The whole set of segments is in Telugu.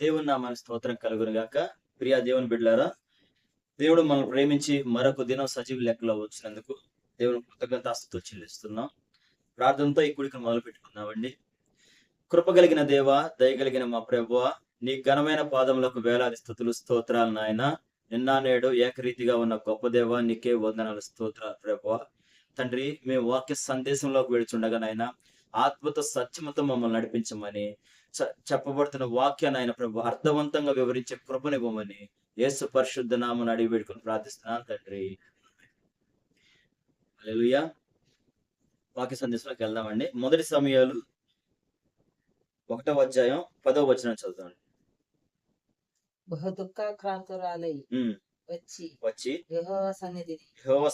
దేవుని నామానికి స్తోత్రం కలుగును గాక. ప్రియా దేవుని బిడ్డలారా, దేవుడు మనల్ని ప్రేమించి మరొక దినం సజీవ లెక్కలో ఉంచినందుకు దేవుని కృతజ్ఞతాస్తుతులు చెల్లిస్తున్నాం. ప్రార్థనతో ఈ కూడికను మొదలు పెట్టుకుందామండి. కృప కలిగిన దేవా, దయగలిగిన మా ప్రభువా, నీ ఘనమైన పాదములకు వేలాది స్తుతులు స్తోత్రాలు నాయన. నిన్న నేడు ఏకరీతిగా ఉన్న గొప్ప దేవా, నీకే వందనాలు స్తోత్రాలు ప్రభువా. తండ్రి, మేము వాక్య సందేశంలోకి వెళుచుండగా నాయన ఆత్మతో సత్యమతో మమ్మల్ని నడిపించమని, చెప్పబడుతున్న వాక్యాన్ని ఆయన ప్రభు అర్థవంతంగా వివరించే కృపనివ్వమని యేసు పరిశుద్ధ నామమున అడిగి పెట్టుకుని ప్రార్థిస్తున్నాను తండ్రి. హల్లెలూయా. వాక్య సందేశంలోకి వెళ్దామండి. మొదటి సమయాలు 1వ అధ్యాయం 10వ వచనం చదువుతామండి. బహు దుఃఖాక్రాంతురాలై వచ్చి యెహోవా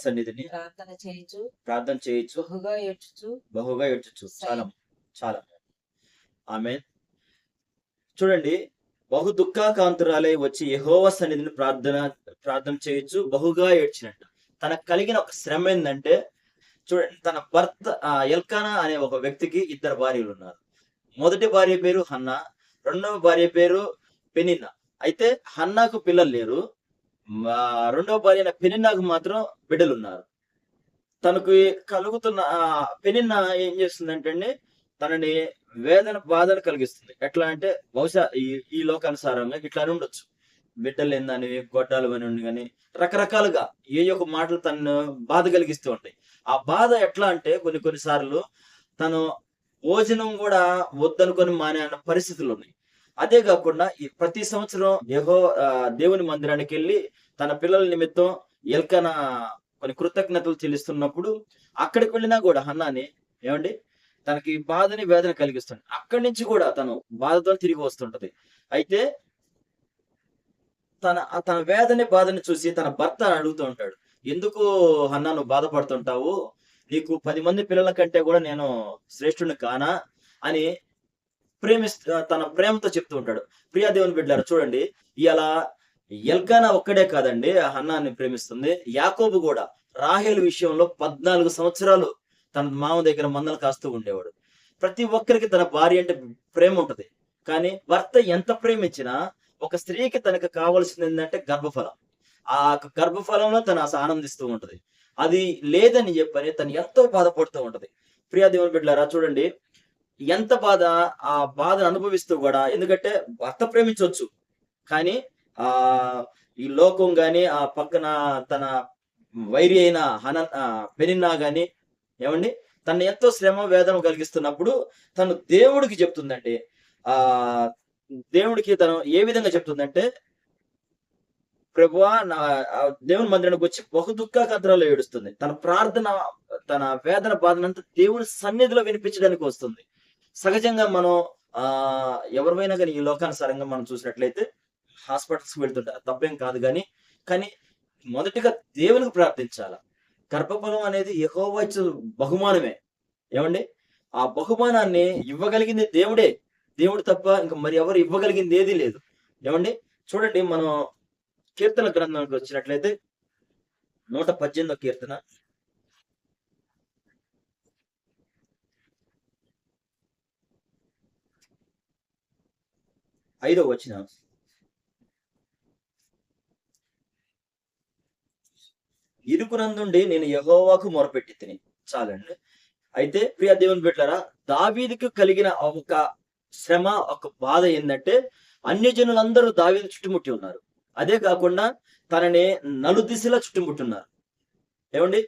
సన్నిధిని ప్రార్థన చేయుచు బహుగా ఏడ్చుచు. చాలా ఆమేన్. చూడండి, బహు దుఃఖాకాంతురాలై వచ్చి యెహోవా సన్నిధిని ప్రార్థన చేయొచ్చు, బహుగా ఏడ్చినట్ట. తనకు కలిగిన ఒక శ్రమ ఏంటంటే, చూడండి, తన భర్త ఎల్కానా అనే ఒక వ్యక్తికి 2 భార్యలు ఉన్నారు. మొదటి భార్య పేరు హన్నా, రెండవ భార్య పేరు పెనిన్నా. అయితే హన్నాకు పిల్లలు లేరు. రెండవ భార్య అయిన పెనిన్నాకు మాత్రం బిడ్డలు ఉన్నారు. తనకు కలుగుతున్న పెనిన్నా ఏం చేస్తుందంటే తనని బాధను కలిగిస్తుంది. ఎట్లా అంటే, బహుశా ఈ లోకానుసారంగా ఇట్లా అని ఉండొచ్చు. బిడ్డలు ఏందని, గొడ్డాలు అని కానీ రకరకాలుగా ఏ యొక్క మాటలు తను బాధ కలిగిస్తూ ఉంటాయి. ఆ బాధ ఎట్లా అంటే కొన్నిసార్లు తను భోజనం కూడా వద్దనుకొని మానే అన్న పరిస్థితులు ఉన్నాయి. అదే కాకుండా ఈ ప్రతి సంవత్సరం దేవుని మందిరానికి వెళ్ళి తన పిల్లల నిమిత్తం ఎల్కానా కొన్ని కృతజ్ఞతలు చెల్లిస్తున్నప్పుడు అక్కడికి వెళ్ళినా కూడా హన్నాని ఏమండి తనకి బాధని వేదన కలిగిస్తుంది. అక్కడి నుంచి కూడా తను బాధతో తిరిగి వస్తుంటది. అయితే తన బాధని చూసి తన భర్త అడుగుతూ ఉంటాడు, ఎందుకు హన్నా నువ్వు బాధపడుతుంటావు? నీకు 10 మంది పిల్లల కంటే కూడా నేను శ్రేష్ఠుని కానా అని తన ప్రేమతో చెప్తూ ఉంటాడు. ప్రియా దేవుని బిడ్డలారా, చూడండి, ఇలా ఎల్కానా ఒక్కడే కాదండి హన్నాని ప్రేమిస్తుంది. యాకోబు కూడా రాహేలు విషయంలో 14 సంవత్సరాలు తన మామ దగ్గర మందలు కాస్తూ ఉండేవాడు. ప్రతి ఒక్కరికి తన భార్య అంటే ప్రేమ ఉంటది. కానీ భర్త ఎంత ప్రేమించినా ఒక స్త్రీకి తనకు కావాల్సింది ఏంటంటే గర్భఫలం. ఆ గర్భఫలంలో తను ఆనందిస్తూ ఉంటది. అది లేదని చెప్పని తను ఎంతో బాధపడుతూ ఉంటది. ప్రియా దేవుని బిడ్డలారా, చూడండి, ఎంత బాధ, ఆ బాధను అనుభవిస్తూ కూడా, ఎందుకంటే భర్త ప్రేమించవచ్చు, కానీ ఈ లోకం గాని ఆ పక్కన తన వైరి అయిన పెనిన్నా గాని ఏమండి తను ఎంతో శ్రమ వేదన కలిగిస్తున్నప్పుడు తను దేవుడికి చెప్తుందండి. దేవుడికి తను ఏ విధంగా చెప్తుందంటే, ప్రభువా, దేవుని మందిరానికి వచ్చి బహు దుఃఖాకాంతురాలు ఏడుస్తుంది. తన ప్రార్థన, తన వేదన బాధనంతా దేవుని సన్నిధిలో వినిపించడానికి వస్తుంది. సహజంగా మనం ఎవరిమైనా కానీ ఈ లోకానుసారంగా మనం చూసినట్లయితే హాస్పిటల్స్ వెళ్తుంటారు, తప్పేం కాదు. కానీ మొదటిగా దేవునికి ప్రార్థించాల. గర్భఫలం అనేది యెహోవా ఇచ్చే బహుమానమే. ఏమండి, ఆ బహుమానాన్ని ఇవ్వగలిగింది దేవుడు తప్ప ఇంకా మరి ఎవరు ఇవ్వగలిగింది ఏదీ లేదు. ఏమండి, చూడండి, మనం కీర్తన గ్రంథానికి వచ్చినట్లయితే 118వ కీర్తన 5వ వచనం. ఇరుకునందుండి నేను యెహోవాకు మొరపెట్టి తిని. చాలండి. అయితే ప్రియ దేవుని బిడ్డలారా, దావీదుకు కలిగిన ఒక శ్రమ, ఒక బాధ ఏంటంటే, అన్యజనులందరూ దావీదు చుట్టుముట్టి ఉన్నారు. అదే కాకుండా తనని నలుదిశలా చుట్టుముట్టున్నారు. ఏమండి,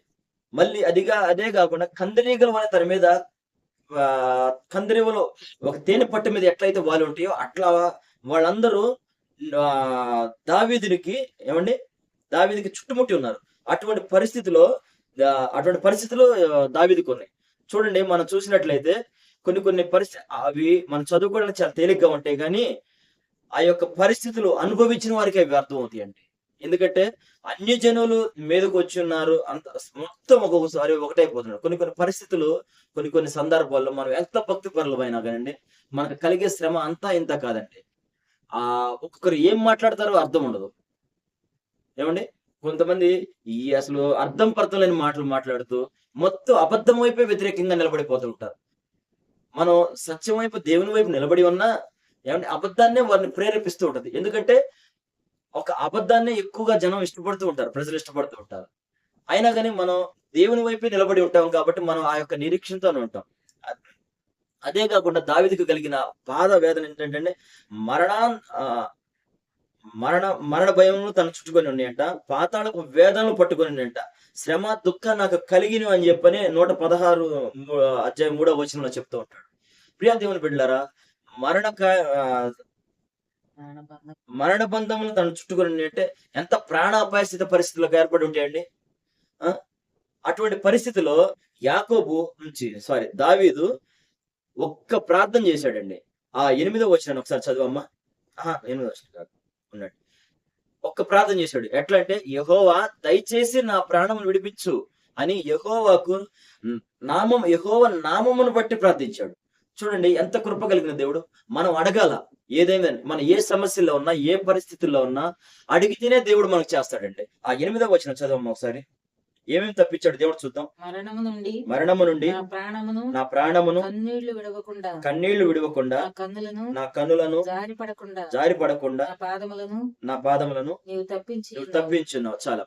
మళ్ళీ అదే కాకుండా కందిరీగల వల్ల తన మీద కందిరీగలో ఒక తేనె పట్టు మీద ఎట్లయితే వాళ్ళు ఉంటాయో అట్లా వాళ్ళందరూ దావీదునికి చుట్టుముట్టి ఉన్నారు. అటువంటి పరిస్థితులు దావీదుకు ఉన్నాయి. చూడండి, మనం చూసినట్లయితే కొన్ని పరిస్థితి అవి మనం చదువుకోవడానికి చాలా తేలిగ్గా ఉంటాయి, కానీ ఆ యొక్క పరిస్థితులు అనుభవించిన వారికి అవి అర్థమవుతాయి అండి. ఎందుకంటే అన్యజనులు మీదకు వచ్చి ఉన్నారు, అంత మొత్తం ఒక్కొక్కసారి ఒకటైపోతున్నారు. కొన్ని పరిస్థితులు, కొన్ని సందర్భాల్లో మనం ఎంత భక్తి పరులమైనా కానండి, మనకు కలిగే శ్రమ అంతా ఇంత కాదండి. ఒక్కొక్కరు ఏం మాట్లాడతారో అర్థం ఉండదు. ఏమండి, కొంతమంది అసలు అర్థం పర్థం లేని మాటలు మాట్లాడుతూ మొత్తం అబద్ధం వైపే వ్యతిరేకంగా నిలబడిపోతూ ఉంటారు. మనం సత్యం వైపు, దేవుని వైపు నిలబడి ఉన్నా ఏమంటే అబద్ధాన్నే వారిని ప్రేరేపిస్తూ ఉంటది. ఎందుకంటే ఒక అబద్ధాన్నే ఎక్కువగా జనం ఇష్టపడుతూ ఉంటారు. ప్రజలు ఇష్టపడుతూ ఉంటారు. అయినా గాని మనం దేవుని వైపే నిలబడి ఉంటాం కాబట్టి మనం ఆ యొక్క నిరీక్షణతోనే ఉంటాం. అదే కాకుండా దావీదుకు కలిగిన బాధ వేదన ఏంటంటే మరణాన్ ఆహ్, మరణ భయమును తను చుట్టుకొని ఉన్నాయంట. పాతాళపు వేదనలు పట్టుకొని ఉన్నాయంట. శ్రమ, దుఃఖం నాకు కలిగినవి అని చెప్పని 116 అధ్యాయం 3వ వచనంలో చెప్తూ ఉంటాడు. ప్రియా దేవుని బిడ్డలారా, మరణ కా ఆహ్, ప్రాణబంధం. మరణ బంధములు తను చుట్టుకొని ఉన్నాయంటే ఎంత ప్రాణాపాయ స్థితి పరిస్థితులకు ఏర్పడి ఉంటాయండి. ఆ! అటువంటి పరిస్థితిలో దావీదు ఒక్క ప్రార్థన చేశాడండి. ఆ 8వ వచనాన్ని ఒకసారి చదువమ్మా. 8వ వచనం కాదు. ఉండండి. ఒక్క ప్రార్థన చేశాడు. ఎట్లా అంటే యెహోవా దయచేసి నా ప్రాణమును విడిపించు అని యెహోవా నామమును బట్టి ప్రార్థించాడు. చూడండి ఎంత కృప కలిగిన దేవుడు. మనం అడగాల. ఏదైనా మనం ఏ సమస్యలో ఉన్నా, ఏ పరిస్థితుల్లో ఉన్నా అడిగితేనే దేవుడు మనకు చేస్తాడండి. ఆ 8వ వచనం చదవమ్మా ఒకసారి. ఏమేమి తప్పించాడు దేవుడు చూద్దాం. మరణము నుండి నా ప్రాణమును కన్నీళ్లు విడవకుండా నా కన్నులను జారిపడకుండా నా పాదములను నీవు తప్పించున్నావు. చాలా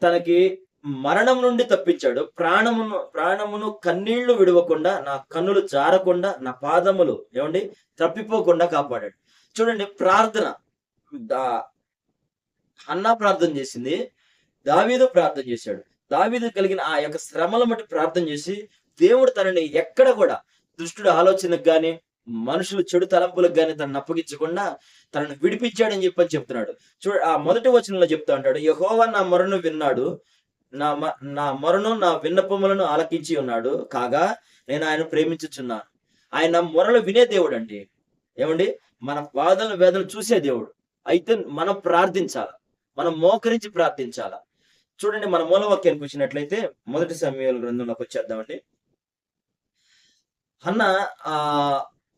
తనకి మరణం నుండి తప్పించాడు. ప్రాణమును కన్నీళ్లు విడవకుండా, నా కన్నులు జారకుండా, నా పాదములు ఏమండి తప్పిపోకుండా కాపాడాడు. చూడండి ప్రార్థన. హన్నా ప్రార్థన చేసింది, దావీదు ప్రార్థన చేశాడు. దావీదు కలిగిన ఆ యొక్క శ్రమల మట్టి ప్రార్థన చేసి దేవుడు తనని ఎక్కడ కూడా దుష్టుడు ఆలోచనకు గాని, మనుషులు చెడు తలంపులకు గాని తనను అప్పగించకుండా తనను విడిపించాడని చెప్పని చెప్తున్నాడు. ఆ మొదటి వచనంలో చెప్తా ఉంటాడు, యెహోవా నా మొరను విన్నాడు, నా మొరను నా విన్నపములను ఆలకించి ఉన్నాడు కాగా నేను ఆయన ప్రేమించుచున్నాను. ఆయన మొరలు వినే దేవుడు అండి. ఏమండి మన బాధలను వేదనలు చూసే దేవుడు. అయితే మనం ప్రార్థించాల, మనం మోకరించి ప్రార్థించాల. చూడండి మన మూలవాక్యానికి వచ్చినట్లయితే 1 సమూయేలు గ్రంథంలోకి వచ్చేద్దామండి. హన్న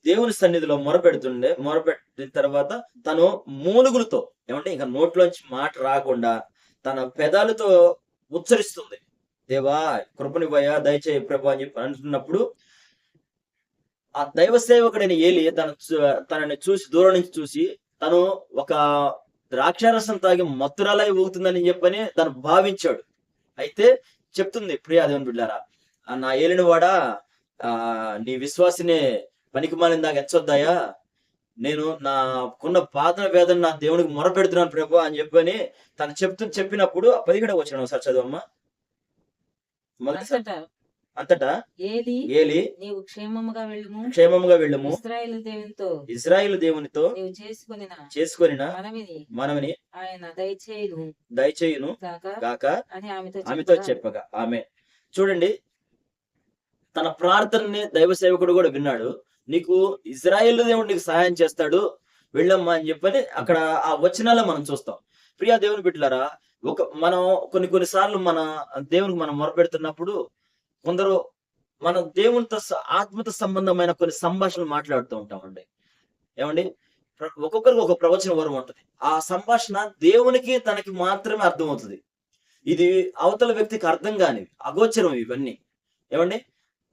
దేవుని సన్నిధిలో మొరపెట్టిన తర్వాత తను మూలుగులతో ఏమంటే ఇంకా నోట్లోంచి మాట రాకుండా తన పెదాలతో ఉచ్చరిస్తుంది, దేవా కృపనివ్వయ్యా, దయచేయి ప్రభు అని చెప్పి అంటున్నప్పుడు ఆ దైవ సేవకుడైన ఏలి తనని చూసి దూరం నుంచి చూసి తను ఒక ద్రాక్షారసం తాగి మత్తురాలై ఊగుతుందని చెప్పని తను భావించాడు. అయితే చెప్తుంది, ప్రియా దేవుని బిడ్డారా, నా ఏలిన వాడా, నీ విశ్వాసినే పనికి మాలిన దాకా ఎంచొద్దాయా, నేను నాకున్న బాధన వేదన నా దేవునికి మొరపెడుతున్నాను ప్రభు అని చెప్పని తను చెప్పినప్పుడు 17వ వచనం ఒకసారి చదవమ్మా. అంతటా ఏలి నీవు క్షేమముగా వెళ్ళుము, ఇశ్రాయేలు దేవునితో చేసుకొనిన మనవిని ఆయన దయచేయును గాక ఆమెతో చెప్పగా. ఆమె చూడండి తన ప్రార్థనని దైవ సేవకుడు కూడా విన్నాడు. నీకు ఇశ్రాయేలు దేవుడు నీకు సహాయం చేస్తాడు, వెళ్ళమ్మా అని చెప్పని అక్కడ ఆ వచనాల్లో మనం చూస్తాం. ప్రియా దేవుని బిడ్డలారా, మనం కొన్నిసార్లు మన దేవునికి మనం మొరపెడుతున్నప్పుడు కొందరు మనం దేవునితో ఆత్మతో సంబంధమైన కొన్ని సంభాషణలు మాట్లాడుతూ ఉంటామండి. ఏమండి ఒక్కొక్కరికి ఒక ప్రవచన వరం ఉంటుంది. ఆ సంభాషణ దేవునికి తనకి మాత్రమే అర్థమవుతుంది. ఇది అవతల వ్యక్తికి అర్థం కానివి, అగోచరం ఇవన్నీ. ఏమండి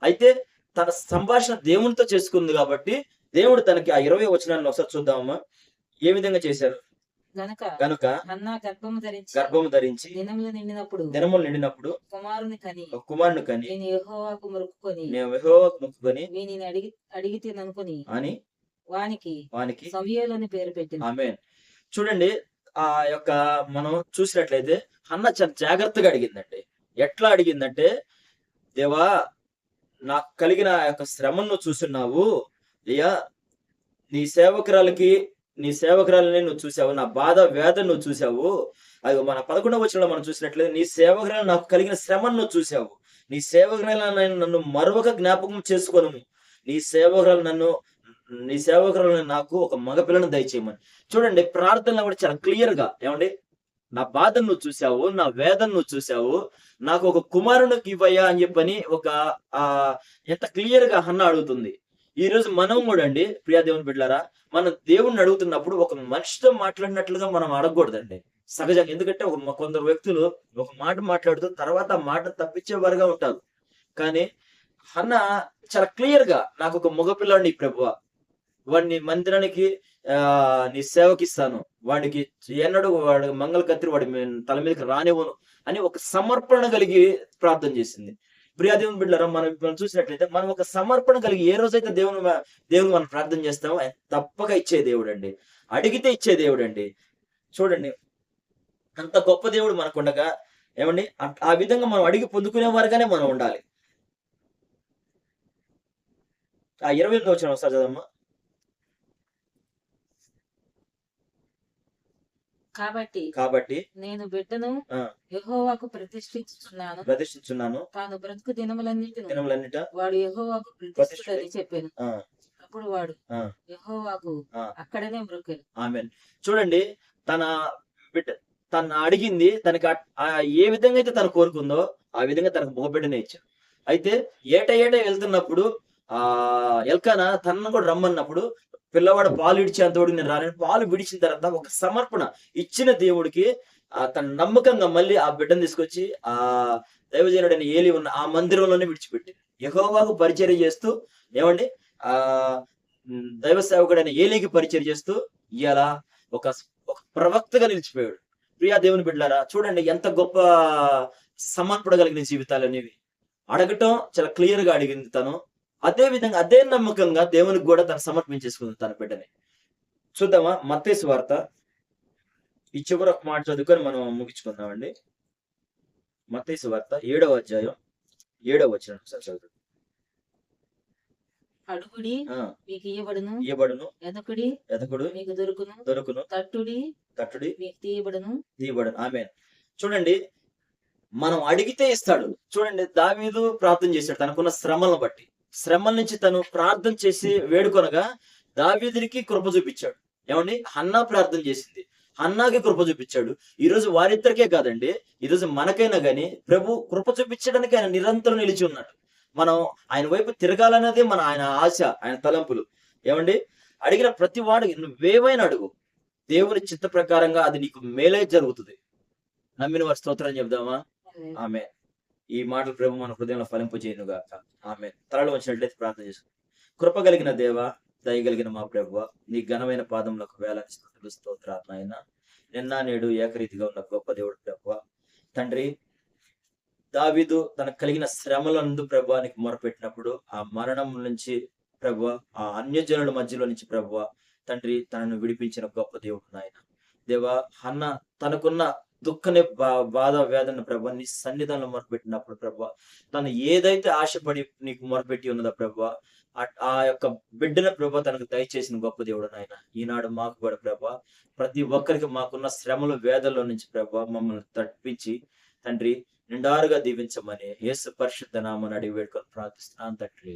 అయితే తన సంభాషణ దేవునితో చేసుకుంది కాబట్టి దేవుడు తనకి ఆ 20వ వచనాన్ని ఒకసారి చూద్దామమ్మా. ఏ విధంగా చేశారు? గనుక గర్భము ధరించి దినములు నిండినప్పుడు కుమారుని కని నేను యెహోవాకు మొక్కుకొని అని వానికి సమూయేలు పేరు పెట్టింది. ఆమేన్. చూడండి ఆ యొక్క మనం చూసినట్లయితే హన్న చాలా జాగ్రత్తగా అడిగిందండి. ఎట్లా అడిగిందంటే, దేవా నాకు కలిగిన ఆ యొక్క శ్రమను చూస్తున్నావు అయ్యా, నీ సేవకురాలని నువ్వు చూసావు, నా బాధ వేదన నువ్వు చూసావు. అది మన 11వ వచనంలో మనం చూసినట్లయితే నీ సేవకురాలు నాకు కలిగిన శ్రమను నువ్వు చూసావు, నీ సేవకురాలను నన్ను మరొక జ్ఞాపకం చేసుకోను, నీ సేవకురాలను నాకు ఒక మగ పిల్లను దయచేయమని. చూడండి ప్రార్థనలో కూడా చాలా క్లియర్ గా, ఏమండి నా బాధను నువ్వు చూసావు, నా వేదన నువ్వు చూసావు, నాకు ఒక కుమారునికి ఇవ్వయ్యా అని చెప్పని ఎంత క్లియర్ గా హన్న అడుగుతుంది. ఈ రోజు మనం కూడా అండి ప్రియా దేవుని బిడ్డలారా, మనం దేవుణ్ణి అడుగుతున్నప్పుడు ఒక మనిషితో మాట్లాడినట్లుగా మనం అడగకూడదండి సహజంగా. ఎందుకంటే కొందరు వ్యక్తులు ఒక మాట మాట్లాడుతూ తర్వాత ఆ మాట తప్పించేవారుగా ఉంటారు. కానీ హన్న చాలా క్లియర్ గా నాకు ఒక మగపిల్లాడిని ప్రభువా, వాడిని మందిరానికి నీ సేవకి ఇస్తాను, వాడికి ఎన్నడూ వాడు మంగళ కత్తిరి వాడి తల మీదకి రానివ్వను అని ఒక సమర్పణ కలిగి ప్రార్థన చేసింది. ప్రియా దేవుని బిడ్డలారా, మనం చూసినట్లయితే మనం ఒక సమర్పణ కలిగి ఏ రోజైతే దేవుని మనం ప్రార్థన చేస్తామో ఆయన తప్పక ఇచ్చే దేవుడు అండి. అడిగితే ఇచ్చే దేవుడు అండి. చూడండి, అంత గొప్ప దేవుడు మనకుండగా ఏమండి ఆ విధంగా మనం అడిగి పొందుకునే వారుగానే మనం ఉండాలి. ఆ 28వ వచనం ఒకసారి చదవమ్మా. కాబట్టి నేను బిడ్డను యెహోవాకు ప్రతిష్ఠించుచున్నాను, తాను బ్రతుకు దినములన్నిట వాడు యెహోవాకు ప్రతిష్ఠితుడని చెప్పాను. అప్పుడు వాడు యెహోవాకు అక్కడనే మ్రొక్కెను. ఆమేన్. చూడండి, తన బిడ్డ తను అడిగింది, తనకి ఏ విధంగా అయితే తను కోరుకుందో ఆ విధంగా తనకు మగబిడ్డనే ఇచ్చాడు. అయితే ఏట వెళ్తున్నప్పుడు ఎల్కానా తనను కూడా రమ్మన్నప్పుడు పిల్లవాడు పాలు ఇడిచేంతోడు నేను రానని పాలు విడిచిన తర్వాత ఒక సమర్పణ ఇచ్చిన దేవుడికి తన నమ్మకంగా మళ్ళీ ఆ బిడ్డను తీసుకొచ్చి ఆ దైవజనుడైన ఏలి ఉన్న ఆ మందిరంలోనే విడిచిపెట్టి యెహోవాకు పరిచర్య చేస్తూ ఏమండి దైవ సేవకుడైన ఏలికి పరిచర్య చేస్తూ ఇవాళ ఒక ప్రవక్తగా నిలిచిపోయాడు. ప్రియా దేవుని బిడ్డలారా, చూడండి ఎంత గొప్ప సమర్పణ కలిగిన జీవితాలు అనేవి. అడగటం చాలా క్లియర్ గా అడిగింది తను. అదే విధంగా అదే నమ్మకంగా దేవునికి కూడా తను సమర్పించేసుకుంది తన బిడ్డని. చూద్దామా మత్తయి సువార్త, ఈ చివరి ఒక మాట చదువుకొని మనం ముగించుకుందామండి. మత్తయి సువార్త 7వ అధ్యాయం 7వ వచనం చదువు. అడుగుడి మీకు ఇయ్యబడును, ఎదకుడు మీకు దొరుకును, తట్టుడి మీకు తీయబడును. ఆమేన్. చూడండి, మనం అడిగితే ఇస్తాడు. చూడండి, దావీదు ప్రార్థన చేశాడు తనకున్న శ్రమలను బట్టి. శ్రమల నుంచి తను ప్రార్థన చేసి వేడుకొనగా దావీదునికి కృప చూపించాడు. ఏమండి, హన్నా ప్రార్థన చేసింది, హన్నాకి కృప చూపించాడు. ఈ రోజు వారిద్దరికే కాదండి, ఈ రోజు మనకైనా గాని ప్రభు కృప చూపించడానికి ఆయన నిరంతరం నిలిచి ఉన్నాడు. మనం ఆయన వైపు తిరగాలనేది ఆయన ఆశ, ఆయన తలంపులు. ఏమండి, అడిగిన ప్రతి వాడికి నువ్వేమైనా అడుగు, దేవుని చిత్త ప్రకారంగా అది నీకు మేలే జరుగుతుంది. నమ్మిన వారి స్తోత్రం చెప్దామా? ఆమె ఈ మాటలు ప్రభు మన హృదయంలో ఫలింపజేయను గాక. ఆమె తలలో వచ్చినట్లయితే ప్రార్థన చేసుకుంటాం. కృప కలిగిన దేవ, దయగలిగిన మా ప్రభువ, నీ ఘనమైన పాదములకు వేలాది స్తుతులు స్తోత్రాలు నాయన. నిన్న నేడు ఏకరీతిగా ఉన్న గొప్ప దేవుడు ప్రభువ. తండ్రి, దావీదు తనకు కలిగిన శ్రమలందు ప్రభువానికి మొరపెట్టినప్పుడు ఆ మరణం నుంచి ప్రభువ, ఆ అన్యజనుల మధ్యలో నుంచి ప్రభువ తండ్రి తనను విడిపించిన గొప్ప దేవుడు నాయన. దేవా, హన్న తనకున్న దుఃఖని బాధ వేదన ప్రభు నీ సన్నిధానంలో మొరపెట్టినప్పుడు ప్రభు తను ఏదైతే ఆశపడి నీకు మొరపెట్టి ఉన్నదో ప్రభు ఆ యొక్క బిడ్డన ప్రభు తనకు దయచేసిన గొప్ప దేవుడు నాయన. ఈనాడు మాకు కూడా ప్రభు ప్రతి ఒక్కరికి మాకున్న శ్రమలు వేదల్లో నుంచి ప్రభు మమ్మల్ని తప్పించి తండ్రి నిండారుగా దీవించమని యేసు పరిశుద్ధ నామమున అడిగి వేడుకొని ప్రార్థిస్తున్నాను తండ్రి.